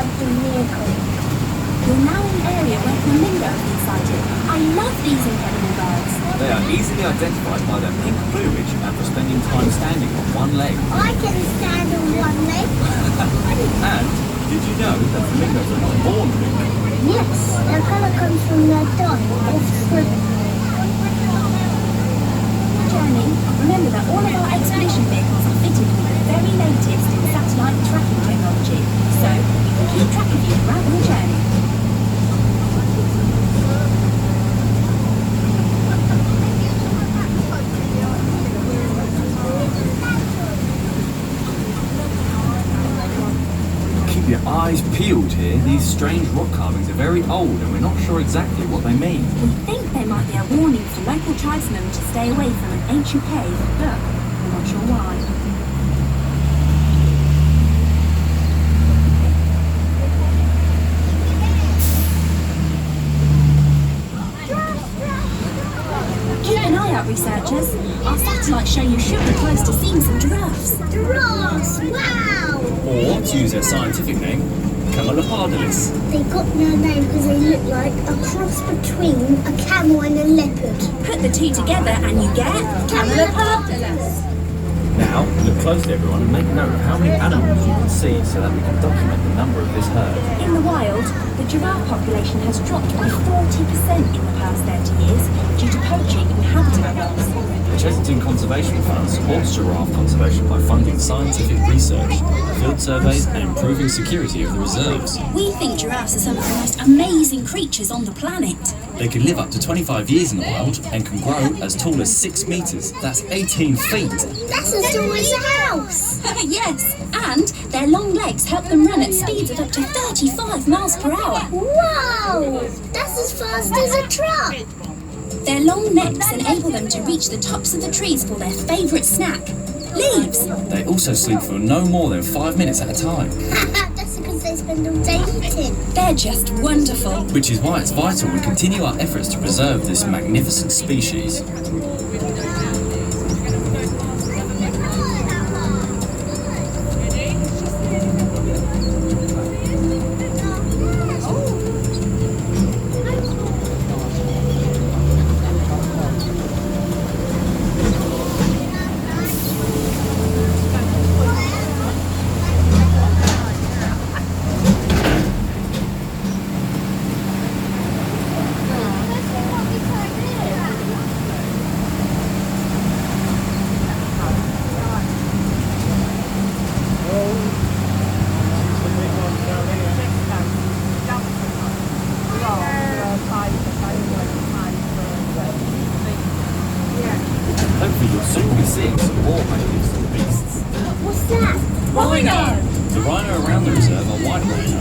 identified the vehicle. You're now in an area where flamingos are sighted. I love these incredible birds. They are easily identified by their pink plumage and for spending time standing on one leg. I can stand on one leg. And did you know that flamingos are not born pink? Yes, their colour comes from their tongue, offspring. Journey, remember that all of our expedition vehicles are fitted with the very latest in satellite tracking technology, so we can keep track of you throughout your journey. Keep your eyes peeled here. These strange rock carvings are very old and we're not sure exactly what they mean. We think they might be a warning for local tribesmen to stay away from an ancient cave, but we're not sure why. Keep an eye out, researchers. Our satellites show you should be close to seeing some giraffes. Giraffes! Wow! Or, to use their scientific name, camelopardalis. They got their name because they look like a cross between a camel and a leopard. Put the two together and you get camelopardalis. Now, look closely everyone and make a note of how many animals you can see so that we can document the number of this herd. In the wild, the giraffe population has dropped by 40% in the past 30 years due to poaching and habitat loss. The Chessington Conservation Fund supports giraffe conservation by funding scientific research, field surveys and improving security of the reserves. We think giraffes are some of the most amazing creatures on the planet. They can live up to 25 years in the wild and can grow as tall as 6 metres. That's 18 feet. That's as tall as a house. Yes, and their long legs help them run at speeds of up to 35 miles per hour. Whoa! That's as fast as a truck. Their long necks enable them to reach the tops of the trees for their favourite snack, leaves. They also sleep for no more than 5 minutes at a time. That's because they spend all day eating. They're just wonderful. Which is why it's vital we continue our efforts to preserve this magnificent species. Hopefully you'll soon be seeing some more magnificent beasts. What's that? Rhino! The rhino around the reserve are white rhino.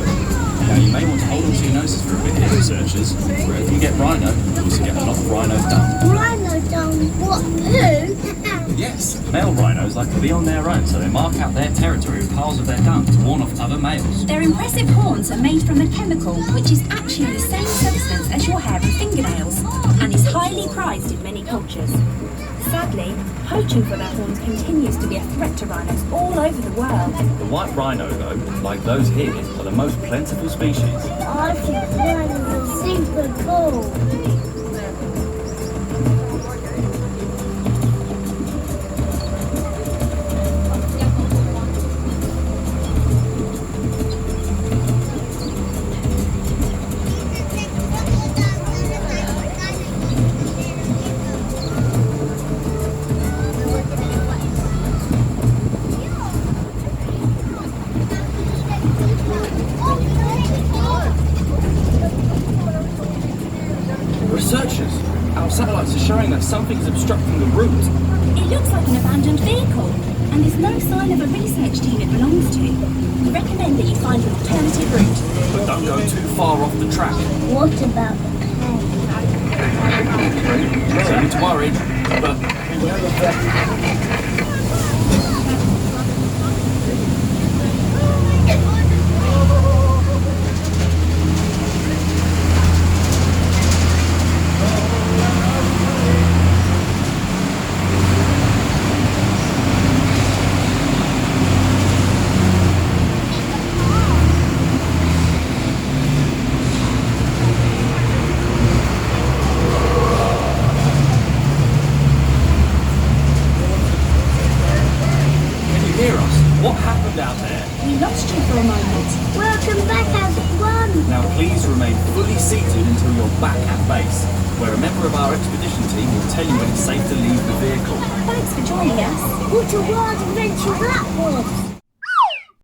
Now you may want to hold on to your noses for a bit here, researchers. Wherever you get rhino, you also get a lot of rhino dung. Rhino dung? What? Who? Yes, male rhinos like to be on their own, so they mark out their territory with piles of their dung to warn off other males. Their impressive horns are made from a chemical which is actually the same substance as your hair and fingernails, and is highly prized in many cultures. Sadly, poaching for their horns continues to be a threat to rhinos all over the world. The white rhino, though, like those here, are the most plentiful species. I think rhinos are super cool. Researchers, our satellites are showing that something's obstructing the route. It looks like an abandoned vehicle, and there's no sign of a research team it belongs to. We recommend that you find an alternative route. But don't go too far off the track. What about the plane? Sorry to worry, but there. We lost you for a moment. Welcome back, everyone. Now please remain fully seated until you're back at base, where a member of our expedition team will tell you when it's safe to leave the vehicle. Thanks for joining us. What a wild adventure that was.